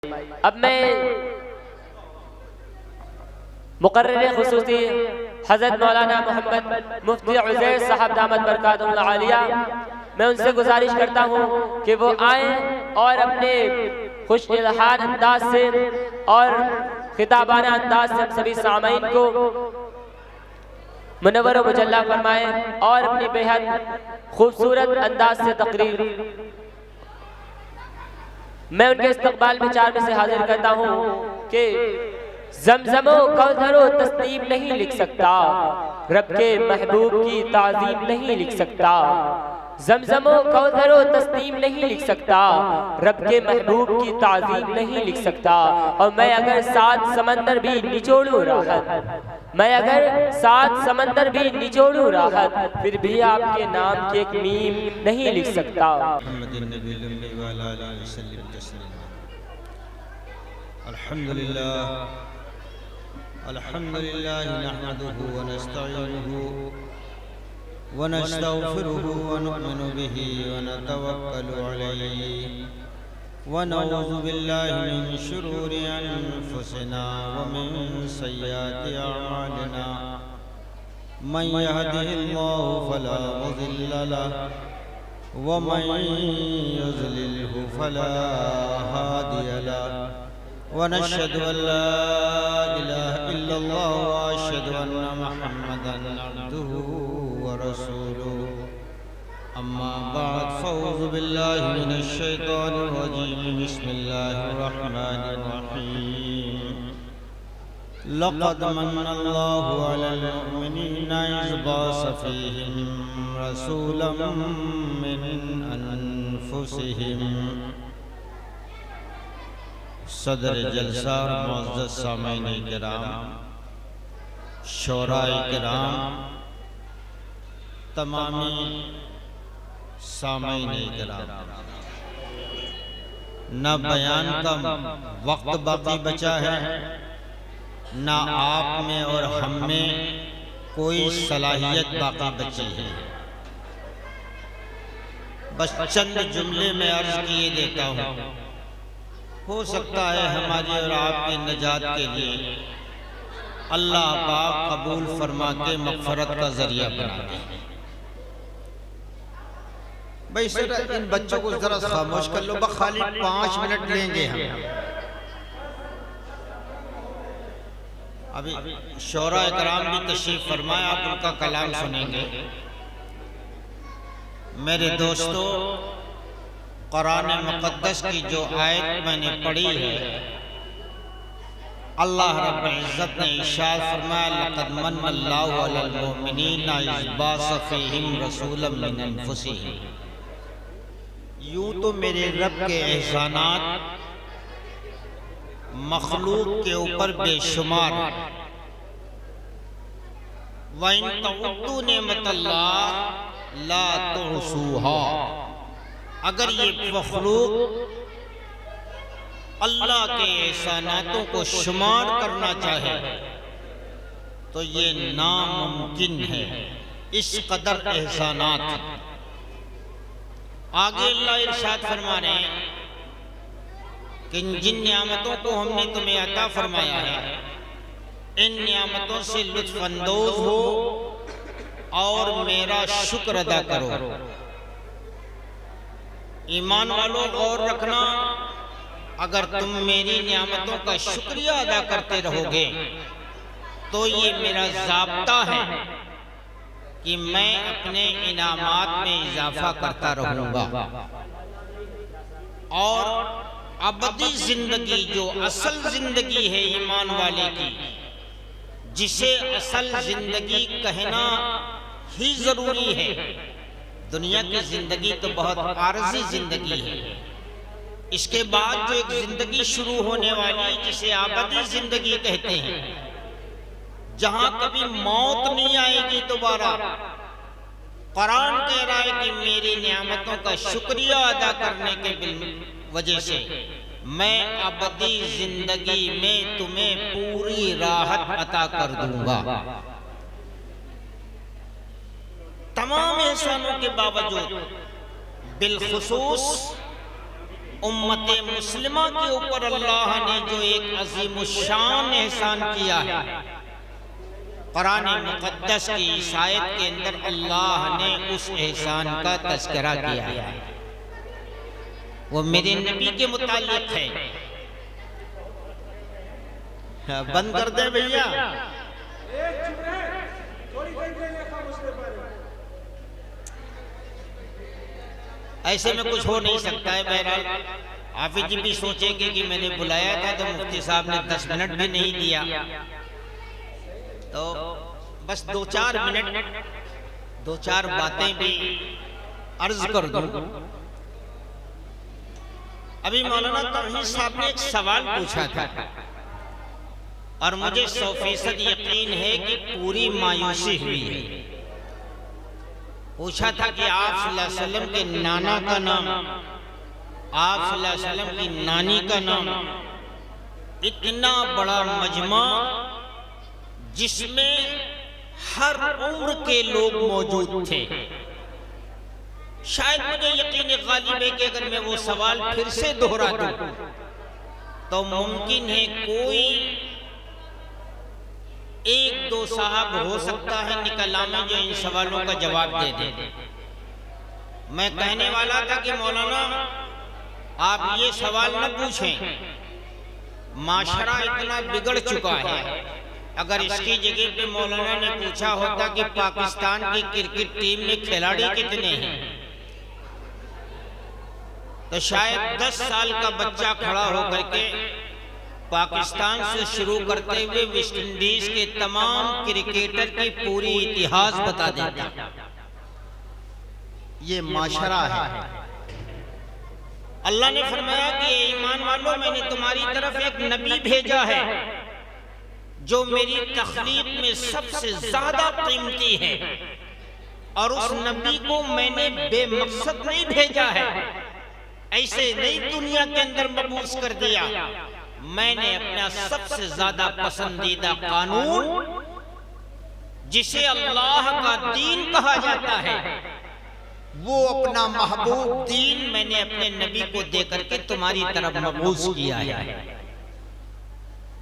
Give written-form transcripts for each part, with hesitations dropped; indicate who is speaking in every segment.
Speaker 1: اب میں مقرر خصوصی حضرت مولانا محمد مفتی عزیر صاحب دامت برکاتہ العالیہ، میں ان سے گزارش کرتا ہوں کہ وہ آئیں اور اپنے خوش الحان انداز سے اور خطابانہ انداز سے ہم سبھی سامعین کو منور و مجلہ فرمائیں اور اپنی بہت خوبصورت انداز سے تقریر میں ان کے استقبال میں چار میں سے حاضر کرتا ہوں کہ زمزم و کوثر و تسنیم نہیں لکھ سکتا، رب کے محبوب کی تعظیم نہیں لکھ سکتا۔ زمزم و کوثر و تسنیم نہیں لکھ سکتا، رب کے محبوب کی تعظیم نہیں لکھ سکتا۔ اور میں اگر 7 سمندر بھی نچوڑوں راحت، میں اگر 7 سمندر بھی نچوڑوں راحت، پھر بھی آپ کے نام کی ایک میم نہیں لکھ سکتا۔
Speaker 2: الحمدللہ نحمده ونستعینه ونستغفره ونؤمن به ونتوکل علیہ ونعوذ باللہ من شرور انفسنا ومن سیئات اعمالنا من يهده الله فلا مضل له ومن يضلله فلا هادي له ونشهد أن لا إله إلا الله وأشهد أن محمدا عبده ورسوله أما بعد فأعوذ بالله من الشيطان الرجيم بسم الله الرحمن الرحيم لقد من الله على المؤمنين إذ بعث فيهم رسولا من أنفسهم۔ صدر جلسہ، معزز سامعین کرام، شعراء کرام، تمامی سامعین کرام، نہ بیان کا وقت باقی بچا ہے، نہ آپ میں اور ہم میں کوئی صلاحیت باقی بچی ہے۔ بس چند جملے میں عرض کیے دیتا ہوں، ہو سکتا ہے ہماری اور آپ کی نجات کے لیے اللہ پاک قبول فرما کے مغفرت کا ذریعہ بنا دے۔ بھئی ان بچوں کو ذرا خاموش کر لو، خالی 5 منٹ لیں گے ہم۔ ابھی شعراء کرام بھی تشریف فرمائے، آپ ان کا کلام سنیں گے۔ میرے دوستو، قرآن مقدس کی جو آیت میں نے پڑھی ہے، اللہ رب العزت نے ارشاد فرمایا لقد من اللہ علی المؤمنین اذ بعث فیہم رسولا من انفسہم۔ یوں تو میرے رب کے احسانات مخلوق کے اوپر بے شمار، وَإِن تَعُدُّوا نِعْمَتَ اللَّهِ لَا تُحْصُوهَا۔ اگر یہ مخلوق اللہ کے احساناتوں کو شمار کرنا چاہے تو یہ ناممکن ہے، اس قدر احسانات۔ آگے اللہ ارشاد فرما رہے ہیں کہ جن نعمتوں کو ہم نے تمہیں عطا فرمایا ہے، ان نعمتوں سے لطف اندوز ہو اور میرا شکر ادا کرو۔ ایمان والوں غور رکھنا، اگر تم میری نعمتوں کا شکریہ ادا کرتے رہو گے تو یہ میرا ضابطہ ہے کہ میں اپنے انعامات میں اضافہ کرتا رہوں گا، اور ابدی زندگی جو اصل زندگی ہے ایمان والے کی، جسے اصل زندگی کہنا ہی ضروری ہے۔ دنیا کی زندگی تو بہت عارضی زندگی ہے، اس کے بعد جو ایک زندگی شروع ہونے والی جسے ابدی زندگی کہتے ہیں، جہاں کبھی موت نہیں آئے گی دوبارہ۔ قرآن کہہ رہا ہے کہ میری نعمتوں کا شکریہ ادا کرنے کے وجہ سے میں ابدی زندگی میں تمہیں پوری راحت عطا کر دوں گا۔ تمام احسانوں کے باوجود بالخصوص امت مسلمہ کے اوپر اللہ نے جو ایک عظیم الشان احسان کیا ہے، قرآن مقدس کی اس آیت کے اندر اللہ نے اس احسان کا تذکرہ کیا ہے، وہ میرے نبی کے متعلق ہے۔ بند کر دے بھیا، ایسے میں کچھ ہو نہیں سکتا ہے۔ بہرحال حافظ جی بھی سوچیں گے کہ میں نے بلایا تھا تو مفتی صاحب نے 10 منٹ بھی نہیں دیا، تو بس 2-4 منٹ 2-4 باتیں بھی عرض کر دوں۔ ابھی مولانا توحید صاحب نے ایک سوال پوچھا تھا اور مجھے 100% یقین ہے کہ پوری مایوسی ہوئی ہے۔ پوچھا تھا کہ آپ صلی اللہ علیہ وسلم کے نانا کا نام، آپ صلی اللہ علیہ وسلم کی نانی کا نام، اتنا بڑا مجمع جس میں ہر عمر کے لوگ موجود تھے، شاید مجھے یقین غالب ہے کہ اگر میں وہ سوال پھر سے دہرا دوں تو ممکن ہے کوئی 1-2 صاحب ہو سکتا ہے نکل آئیں جو ان سوالوں کا جواب دے دیں۔ میں کہنے والا تھا کہ مولانا آپ یہ سوال نہ پوچھیں، معاشرہ اتنا بگڑ چکا ہے، اگر اس کی جگہ پہ مولانا نے پوچھا ہوتا کہ پاکستان کی کرکٹ ٹیم میں کھلاڑی کتنے ہیں تو شاید 10 سال کا بچہ کھڑا ہو کر کے پاکستان سے شروع کرتے ہوئے ویسٹ انڈیز کے تمام کرکٹر کی پوری اتہاس بتا دیتا۔ یہ معاشرہ ہے۔ اللہ نے فرمایا کہ اے ایمان والوں، میں نے تمہاری طرف ایک نبی بھیجا ہے جو میری تخلیق میں سب سے زیادہ قیمتی ہے، اور اس نبی کو میں نے بے مقصد نہیں بھیجا ہے، ایسے نئی دنیا کے اندر مبعوث کر دیا۔ میں نے اپنا سب سے زیادہ پسندیدہ قانون جسے اللہ کا دین کہا جاتا ہے، وہ اپنا محبوب دین میں نے اپنے نبی کو دے کر کے تمہاری طرف مبعوث کیا ہے۔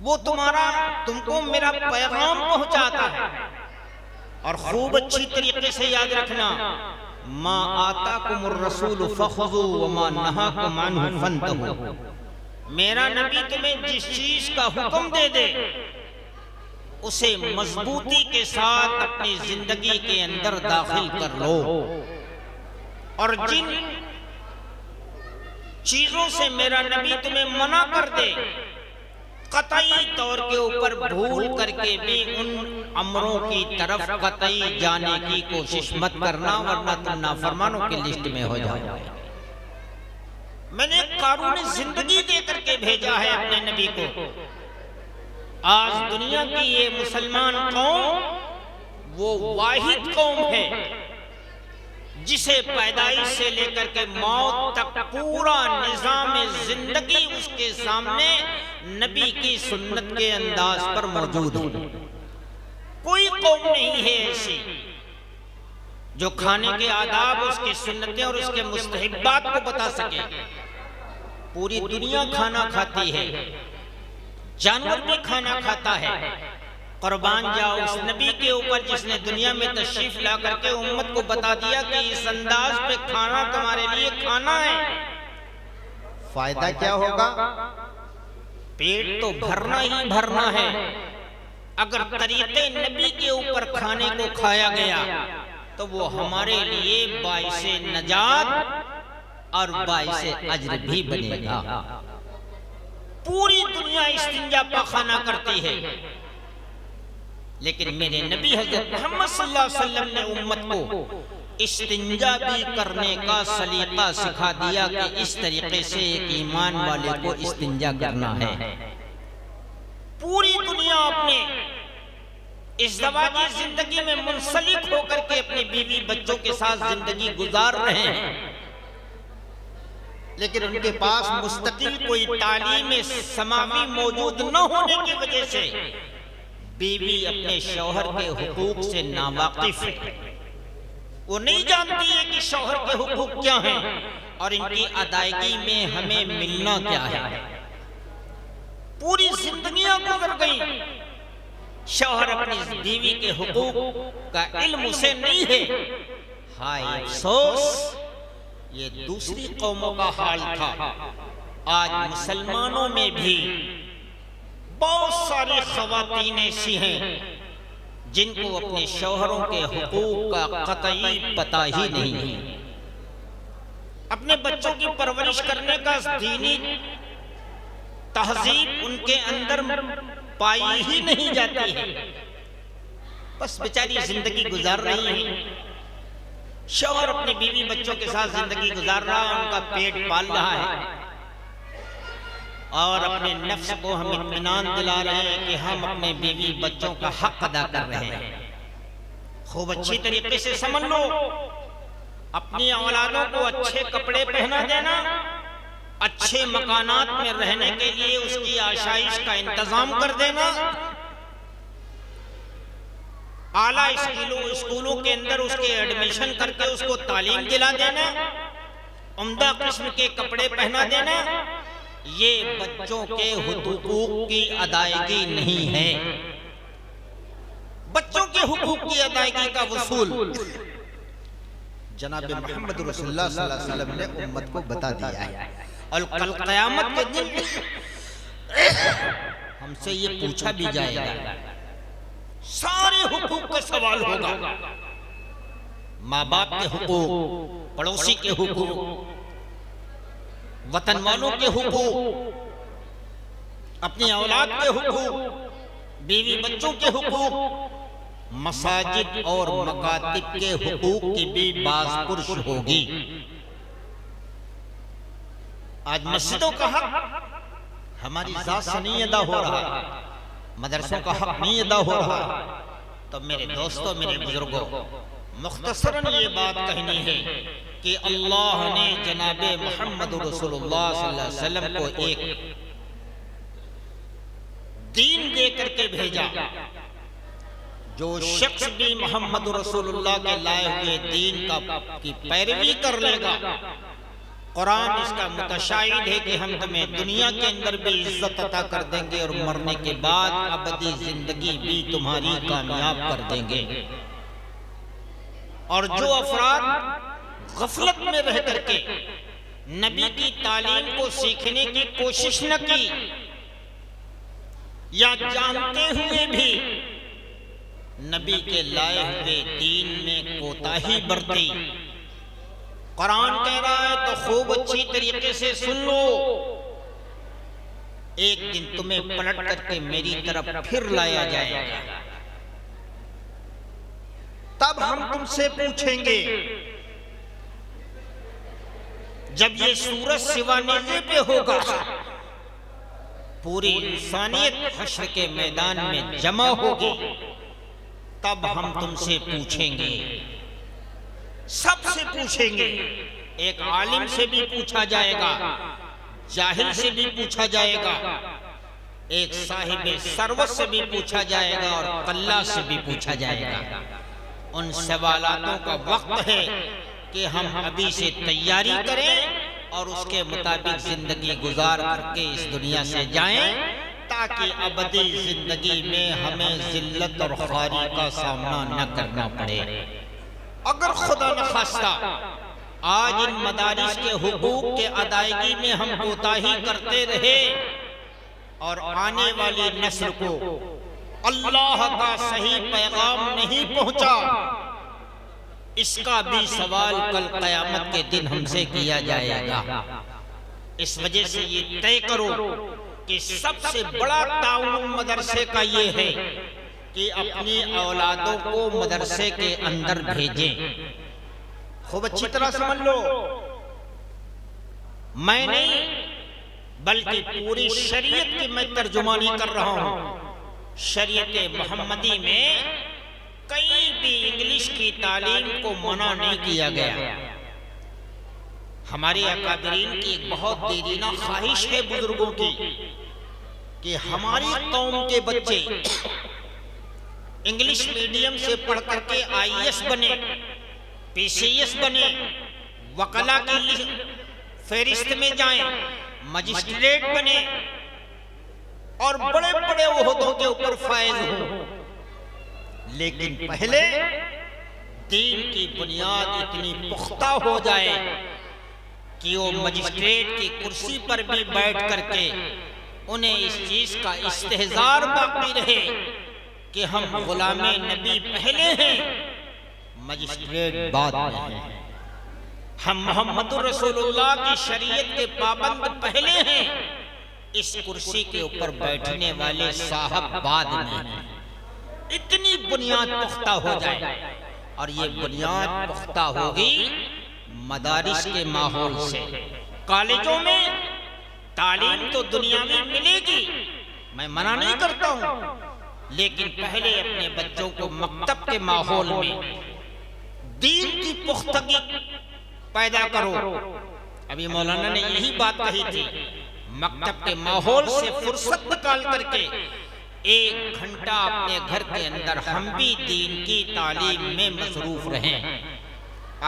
Speaker 2: وہ تم کو میرا پیغام پہنچاتا ہے، اور خوب اچھی طریقے سے یاد رکھنا، ما آتاکم الرسول فخذوا وما نہاکم عنہ فانتہوا۔ میرا نبی تمہیں جس چیز کا حکم دے دے اسے مضبوطی کے ساتھ اپنی زندگی کے اندر داخل کر لو، اور جن چیزوں سے میرا نبی تمہیں منع کر دے قطعی طور کے اوپر بھول کر کے بھی ان امروں کی طرف قطعی جانے کی کوشش مت کرنا، ورنہ تم نافرمانوں کی لسٹ میں ہو جاؤ گے۔ میں نے قانون زندگی دے کر کے بھیجا ہے اپنے نبی کو۔ آج دنیا کی یہ مسلمان قوم وہ واحد قوم ہے جسے پیدائش سے لے کر کے موت تک پورا نظام زندگی اس کے سامنے نبی کی سنت کے انداز پر موجود ہے۔ کوئی قوم نہیں ہے ایسی جو کھانے کے آداب، اس کی سنتیں اور اس کے مستحبات کو بتا سکے۔ پوری دنیا کھانا کھاتی ہے، جانور بھی کھانا کھاتا ہے۔ قربان جاؤ اس نبی کے اوپر جس نے دنیا میں تشریف لا کر کے امت کو بتا دیا کہ اس انداز پہ کھانا تمہارے لیے کھانا ہے۔ فائدہ کیا ہوگا؟ پیٹ تو بھرنا ہی بھرنا ہے۔ اگر طریقے نبی کے اوپر کھانے کو کھایا گیا تو وہ ہمارے لیے باعث نجات اور باعث اجر بھی بنے گا۔ پوری دنیا استنجا پاخانہ کرتی ہے، لیکن میرے نبی حضرت محمد صلی اللہ علیہ وسلم نے امت کو استنجا بھی کرنے کا سلیقہ سکھا دیا کہ اس طریقے سے ایک ایمان والے کو استنجا کرنا ہے۔ پوری دنیا اپنے ازدواجی زندگی میں منسلک ہو کر کے اپنے بیوی بچوں کے ساتھ زندگی گزار رہے ہیں، لیکن ان کے پاس مستقل کوئی تعلیم سماوی موجود نہ ہونے کی وجہ سے بیوی اپنے شوہر کے حقوق سے ناواقف ہے۔ وہ نہیں جانتی ہے کہ شوہر کے حقوق کیا ہیں، اور ان کی ادائیگی میں ہمیں ملنا کیا ہے؟ پوری زندگیاں گزر گئی، شوہر اپنی بیوی کے حقوق کا علم اسے نہیں ہے۔ ہائے افسوس، یہ دوسری قوموں کا حال تھا۔ آج مسلمانوں میں بھی بہت ساری خواتین ایسی ہیں جن کو اپنے شوہروں کے حقوق کا قطعی پتہ ہی نہیں ہے۔ اپنے بچوں کی پرورش کرنے کا دینی تہذیب ان کے اندر پائی ہی نہیں جاتی ہے، بس بیچاری زندگی گزار رہی ہے۔ شوہر اپنی بیوی بچوں کے ساتھ زندگی گزار رہا ہے، ان کا پیٹ پال رہا ہے، اور اپنے نفس کو ہم اطمینان دلا رہے ہیں کہ ہم اپنے بیوی بچوں کا حق ادا کر رہے ہیں۔ خوب اچھی طریقے سے سمجھ لو، اپنی اولادوں کو اچھے کپڑے پہنا دینا، اچھے مکانات میں رہنے کے لیے اس کی آشائش کا انتظام کر دینا، اعلیٰ اسکولوں کے اندر اس کے ایڈمیشن کر کے اس کو تعلیم دلا دینا، عمدہ قسم کے کپڑے پہنا دینا، یہ بچوں کے حقوق کی ادائیگی نہیں ہے۔ بچوں کے حقوق کی ادائیگی کا وصول جناب محمد رسول اللہ صلی اللہ علیہ وسلم نے امت کو بتا دیا ہے، اور کل قیامت کے دن ہم سے یہ پوچھا بھی جائے گا، سارے حقوق کا سوال ہوگا، ماں باپ کے حقوق، پڑوسی کے حقوق، وطن والوں کے حقوق، اپنی اولاد کے حقوق، بیوی بچوں کے حقوق، مساجد اور مکاتب کے حقوق کی بھی باز پرس ہوگی۔ آج مسجدوں کا حق ہماری ذات سے نہیں ادا ہو رہا، مدرسوں کا حق نہیں ادا ہو رہا، تو میرے دوستوں، میرے بزرگوں، مختصراً یہ بات کہنی ہے کہ اللہ نے جناب محمد رسول اللہ صلی اللہ علیہ وسلم کو ایک دین دے کر کے بھیجا۔ جو شخص بھی محمد رسول اللہ کے لائے ہوئے دین کی پیروی کر لے گا، قرآن اس کا متشاہد ہے کہ ہم تمہیں دنیا کے اندر بھی عزت عطا کر دیں گے، اور مرنے کے بعد ابدی زندگی بھی تمہاری کامیاب کر دیں گے۔ اور جو افراد غفلت میں رہ کر کے نبی کی تعلیم کو سیکھنے کی کوشش نہ کی، یا جانتے ہوئے بھی نبی کے لائے ہوئے دین میں کوتاہی برتی، قرآن کہہ رہا ہے تو خوب اچھی طریقے سے سن لو، ایک دن تمہیں پلٹ کر کے میری طرف پھر لایا جائے گا، تب ہم تم سے پوچھیں گے، جب یہ سورج سوانیزے پہ ہوگا، پوری انسانیت حشر کے میدان میں جمع ہوگی، تب ہم تم سے پوچھیں گے، سب سے پوچھیں گے، ایک عالم سے بھی پوچھا جائے گا، جاہل سے بھی پوچھا جائے گا، ایک صاحب ثروت سے بھی پوچھا جائے گا، اور قلہ سے بھی پوچھا جائے گا۔ ان سوالاتوں کا وقت ہے کہ ہم ابھی سے تیاری کریں اور اس کے مطابق زندگی گزار کر کے اس دنیا سے جائیں، تاکہ ابدی زندگی میں ہمیں ذلت اور خواری کا سامنا نہ کرنا پڑے۔ اگر خدا نخواستہ آج ان مدارس کے حقوق کے ادائیگی میں ہم کوتاہی کرتے رہے اور آنے والی نسل کو اللہ کا صحیح پیغام نہیں پہنچا، اس کا بھی سوال کل قیامت کے دن ہم سے کیا جائے گا۔ اس وجہ سے یہ طے کرو کہ سب سے بڑا تعاون مدرسے کا یہ ہے کہ اپنی اولادوں کو مدرسے کے اندر بھیجیں۔ خوب اچھی طرح سمجھ لو، میں نہیں بلکہ پوری شریعت کی میں ترجمانی کر رہا ہوں۔ شریعت محمدی میں کہیں بھی انگلش کی تعلیم کو منع نہیں کیا گیا۔ ہمارے اکابرین کی ایک بہت دیرینہ خواہش ہے بزرگوں کی کہ ہماری قوم کے بچے انگلش میڈیم سے پڑھ کر کے آئی ایس بنے، پی سی ایس بنے، وکلا کی فہرست میں جائیں، مجسٹریٹ بنے اور بڑے بڑے عہدوں کے اوپر فائز ہوں، لیکن پہلے دین کی بنیاد اتنی پختہ ہو جائے کہ وہ مجسٹریٹ کی کرسی پر بھی بیٹھ کر کے انہیں اس چیز کا استحضار باقی رہے کہ ہم غلام نبی پہلے ہیں، مجسٹریٹ بعد میں ہیں، ہم محمد رسول اللہ کی شریعت کے پابند پہلے ہیں، اس کرسی کے اوپر بیٹھنے والے صاحب بعد میں ہیں۔ اتنی بنیاد پختہ ہو جائے، اور یہ بنیاد پختہ ہوگی مدارس کے ماحول سے۔ کالجوں میں تعلیم تو دنیا میں ملے گی، میں منع نہیں کرتا ہوں، لیکن پہلے اپنے بچوں کو مکتب کے ماحول میں دین کی پختگی پیدا کرو۔ ابھی مولانا نے یہی بات کہی تھی، مکتب کے ماحول سے فرصت نکال کر کے 1 گھنٹہ اپنے گھر کے اندر ہم بھی دین کی تعلیم میں مصروف رہیں۔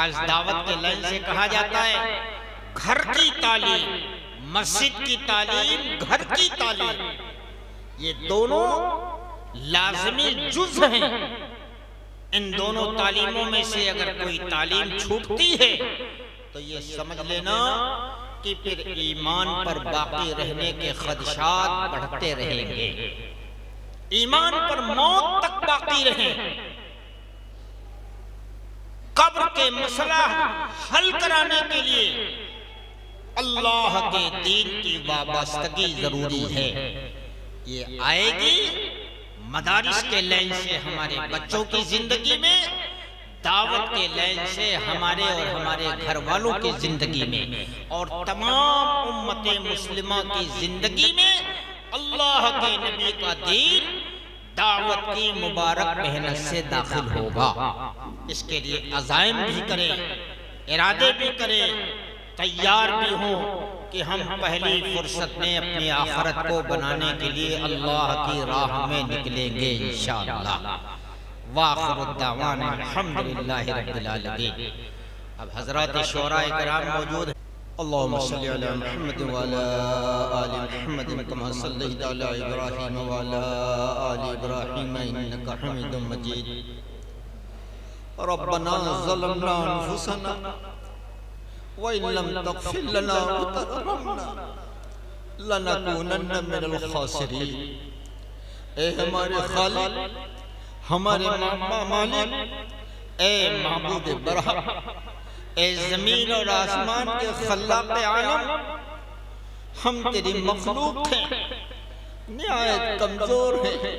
Speaker 2: آج دعوت کے لائن سے کہا جاتا ہے گھر کی تعلیم، مسجد کی تعلیم، گھر کی تعلیم، یہ دونوں لازمی جز ہیں۔ ان دونوں تعلیموں میں سے اگر کوئی تعلیم چھوٹتی ہے تو یہ سمجھ لینا کہ پھر ایمان پر باقی رہنے کے خدشات بڑھتے رہیں گے، ایمان پر موت تک باقی رہیں۔ قبر کے مسئلہ حل کرانے کے لیے اللہ کے دین کی وابستگی ضروری ہے، یہ آئے گی مدارس کے لین سے ہمارے بچوں کی زندگی میں، دعوت کے لین سے ہمارے اور ہمارے گھر والوں کی زندگی میں، اور تمام امت مسلمہ کی زندگی میں اللہ کے نبی کا دین دعوت کی مبارک محنت سے داخل ہوگا۔ اس کے لیے عزائم بھی کریں، ارادے بھی کریں، تیار بھی ہوں کہ ہم پہلی فرصت میں اپنی آخرت کو بنانے کے لیے اللہ کی راہ میں نکلیں گے انشاءاللہ۔ وآخر الدعوانا الحمدللہ رب العالمین۔ اب حضرات شعراء کرام موجود ہیں۔ اللہم صلی علی محمد وعلی آل محمد کما صلیت علی ابراہیم وعلی آل ابراہیم انکا حمید مجید۔ ربنا ظلمنا انفسنا وَإِن لَّمْ تَغْفِرْ لَنَا وَتَرْحَمْنَا لَنَكُونَنَّ مِنَ الْخَاسِرِينَ۔ اے ہمارے خالق، ہمارے مالک، اے معبود برحق، اے زمین اور آسمان کے خلاق عالم، ہم تیری مخلوق ہیں، نہایت کمزور ہیں،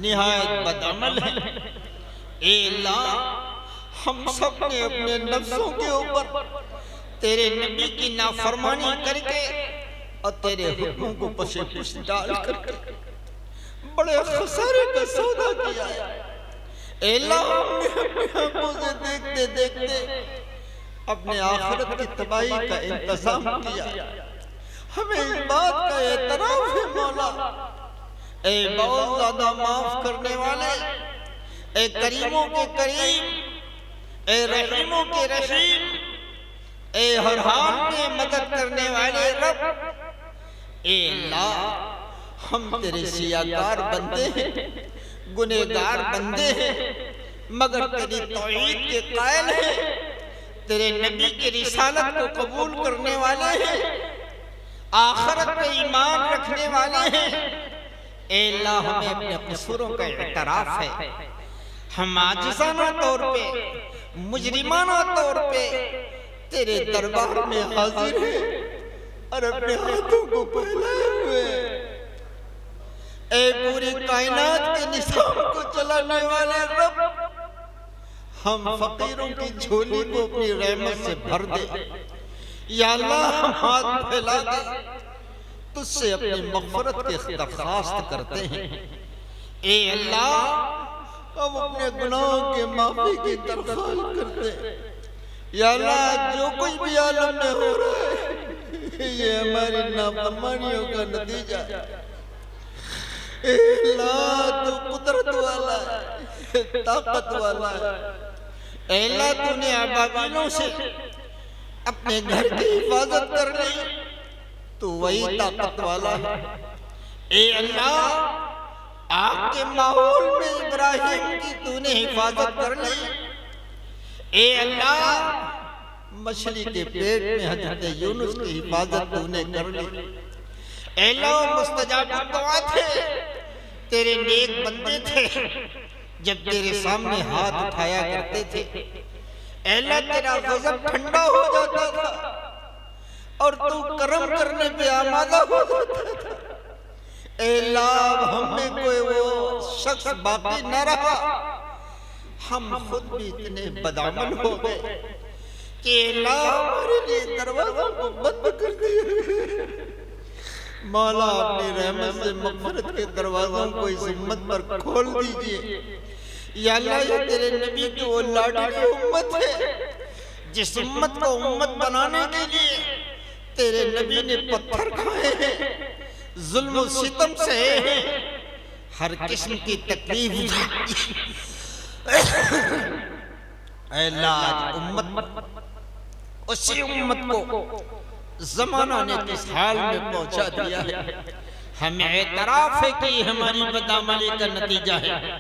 Speaker 2: نہایت بدعمل ہیں۔ اے اللہ، ہم سب نے اپنے نفسوں کے اوپر تیرے نبی کی نافرمانی کر کے اور تیرے حکموں کو پشے پش ڈال کر کے بڑے خسارے کا سودا کیا ہے۔ اے اللہ، ہم نے اپنے آنکھوں سے دیکھتے دیکھتے اپنے آخرت کی تباہی کا انتظام کیا، ہمیں اس بات کا اعتراف ہے مولا۔ اے بہت زیادہ معاف کرنے والے، اے کریموں کے کریم، اے رحیموں کے رحیم، اے ہر حال میں مدد کرنے والے رب، اے اللہ، ہم تیرے سیاکار بندے ہیں، گنہگار بندے ہیں، مگر تیری توحید کے قائل ہیں، تیرے نبی کی رسالت کو قبول کرنے والے ہیں، آخرت پہ ایمان رکھنے والے ہیں۔ اے اللہ، ہمیں اپنے قصوروں کا اعتراف ہے، ہم عاجزانہ طور پہ، مجرمانہ طور پہ تیرے دربار میں حاضر ہیں اور اپنے ہاتھوں کو پھیلائے ہوئے ہیں۔ اے پوری کائنات کے نظام کو چلانے والے رب، ہم فقیروں کی جھولی کو اپنی رحمت سے بھر دے۔ یا اللہ، ہم ہاتھ پھیلا دے، تجھ سے اپنی مغفرت کی درخواست کرتے ہیں۔ اے اللہ، ہم اپنے گناہوں کے معافی کی درخواست کرتے ہیں۔ یا اللہ، جو کچھ بھی عالم میں ہو رہا ہے یہ ہماری نافرمانیوں کا نتیجہ ہے۔ اے اللہ، تو قدرت والا ہے، طاقت والا ہے۔ اے اللہ، تو نے ابابیلوں سے اپنے گھر کی حفاظت کر لی تو وہی طاقت والا ہے۔ اے اللہ آگ کے ماحول میں ابراہیم کی تو نے حفاظت کر لی۔ اے اللہ مچھلی کے پیٹ میں حضرت یونس کی حفاظت تو نے کر لی۔ اے اللہ مستجاب دعا تھے، تیرے نیک بندے تھے، جب تیرے سامنے ہاتھ اٹھایا کرتے تھے اے اللہ تیرا غضب ٹھنڈا ہو جاتا تھا اور تو کرم کرنے پہ آمادہ ہو جاتا تھا۔ اے اللہ ہم میں کوئی وہ شخص باقی نہ رہا، ہم خود بھی اتنے بدعمل ہو گئے کہ اے اللہ ہمارے لیے دروازوں کو بند کر دیا۔ مولا اپنی رحمت سے مغفرت کے دروازوں کو اس امت پر کھول دیجئے۔ یا اللہ یہ تیرے نبی کی وہ لاڈلی امت ہے جس امت کو امت بنانے کے لیے تیرے نبی نے پتھر کھائے ہیں، ظلم و ستم سہے ہیں، ہر قسم کی تکلیف اے اللہ آج امت اسی امت کو زمانہ نے کس حال میں پہنچا دیا ہے۔ ہمیں اعتراف ہے کہ ہماری بدعملی کا نتیجہ ہے،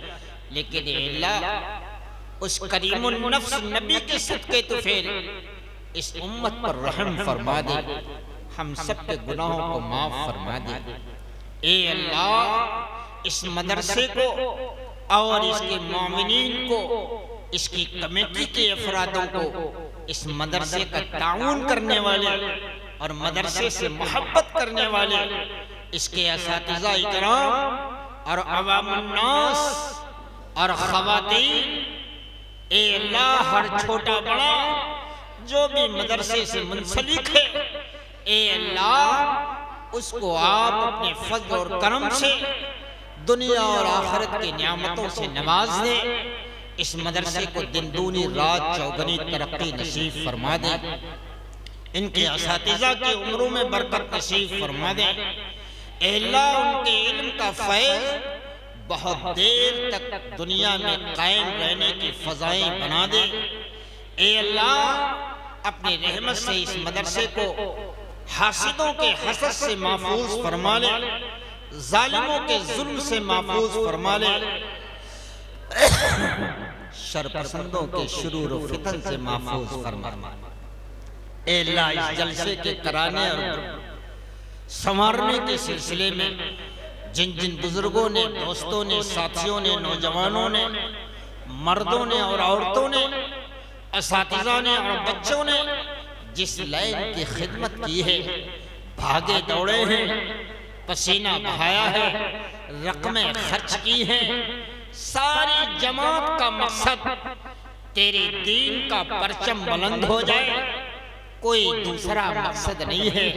Speaker 2: لیکن اے اللہ اس کریم النفس نبی کے صدقے طفیل اس امت پر رحم فرما دے، ہم سب کے گناہوں کو معاف فرما دے۔ اے اللہ اس مدرسے کو اور اس کے مومنین کو، اس کی کمیٹی کے افرادوں کو، اس مدرسے کا تعاون کرنے والے اور مدرسے سے محبت کرنے والے، اس کے اساتذہ اکرام اور عوام الناس اور خواتین، اے اللہ ہر چھوٹا بڑا جو بھی مدرسے سے منسلک ہے، اے اللہ اس کو آپ اپنے فضل اور کرم سے دنیا اور آخرت کی نعمتوں سے نواز دے، اس مدرسے کو دن دونی رات چوگنی ترقی نصیب فرما دے، ان کے اساتذہ کی عمروں میں برکت نصیب فرما دے۔ اے اللہ ان کے علم کا فیض بہت دیر تک دنیا میں قائم رہنے کی فضائیں بنا دے۔ اے اللہ اپنی رحمت سے اس مدرسے کو حاسدوں کے حسد سے محفوظ فرما لے، ظالموں کے ظلم سے محفوظ فرما لے، شرپسندوں کے شرور و فتن سے محفوظ فرما لے۔ اے اللہ اس جلسے کے کرانے اور سنوارنے کے سلسلے میں جن جن بزرگوں نے، دوستوں نے، ساتھیوں نے، نوجوانوں نے، مردوں نے اور عورتوں نے، اساتذہ نے اور بچوں نے جس لائن کی خدمت کی ہے، بھاگے دوڑے ہیں، پسینہ بہایا ہے، رقمیں خرچ کی ہیں، ساری جماعت کا مقصد تیرے دین کا پرچم بلند ہو جائے، کوئی دوسرا مقصد نہیں ہے۔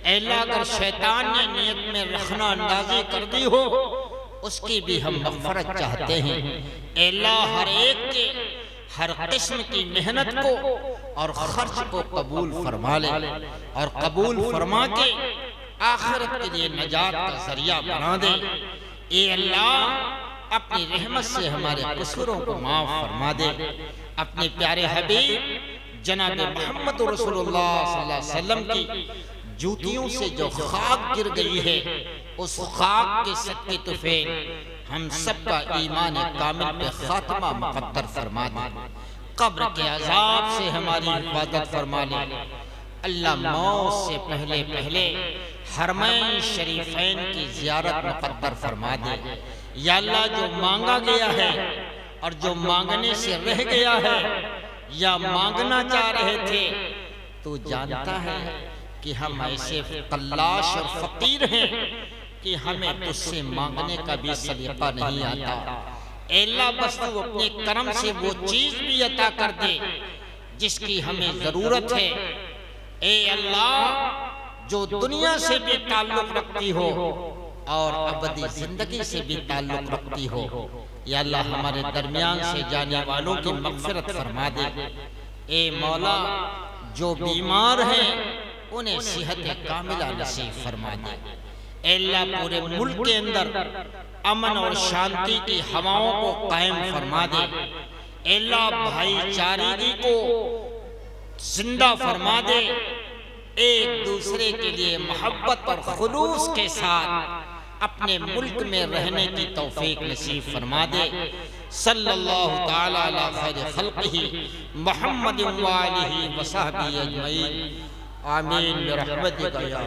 Speaker 2: اے اللہ اگر شیطان نے نیت میں رخنہ اندازی کر دی ہو، اس کی بھی ہم مغفرت چاہتے ہیں۔ اے اللہ ہر ایک کے ہر قسم کی محنت کو اور خرچ کو قبول فرما لے، اور قبول فرما کے آخرت کے لیے نجات کا ذریعہ بنا دے۔ اے اللہ اپنی رحمت سے ہمارے قصوروں کو معاف فرما دے۔ اپنے پیارے حبیب جناب محمد رسول اللہ صلی اللہ علیہ وسلم کی جوتیوں سے جو خاک گر گئی ہے، اس خاک کے صدقے طفیل ہم سب کا ایمان کامل پہ خاتمہ مقدر فرما دے۔ قبر کے عذاب سے ہماری حفاظت فرما لے۔ اللہ موت سے پہلے پہلے حرمین شریفین کی زیارت مقدر فرما دے۔ یا اللہ جو مانگا گیا ہے اور جو مانگنے سے رہ گیا ہے یا مانگنا چاہ رہے تھے، تو جانتا ہے کہ ہم ایسے قلاش اور فقیر ہیں کہ ہمیں تجھ سے مانگنے کا بھی سلیقہ نہیں آتا۔ اے اللہ بس تو اپنے کرم سے وہ چیز بھی عطا کر دے جس کی ہمیں ضرورت ہے۔ اے اللہ جو دنیا سے بھی تعلق رکھتی ہو اور ابدی زندگی سے بھی تعلق رکھتی ہو، یا اللہ ہمارے درمیان سے جانے والوں کی مغفرت فرما دے۔ اے مولا جو بیمار ہیں انہیں صحت کاملہ نصیب فرما دے۔ اے اللہ پورے ملک کے اندر امن اور شانتی کی ہواؤں کو قائم فرما دے۔ اے اللہ بھائی چارگی کو زندہ فرما دے، ایک دوسرے کے لیے محبت اور خلوص کے ساتھ اپنے ملک میں رہنے کی توفیق نصیب فرما دے۔ صلی اللہ تعالی علی خیر خلقہ محمد و آلہ و صحبہ اجمعین، آمین برحمتک یا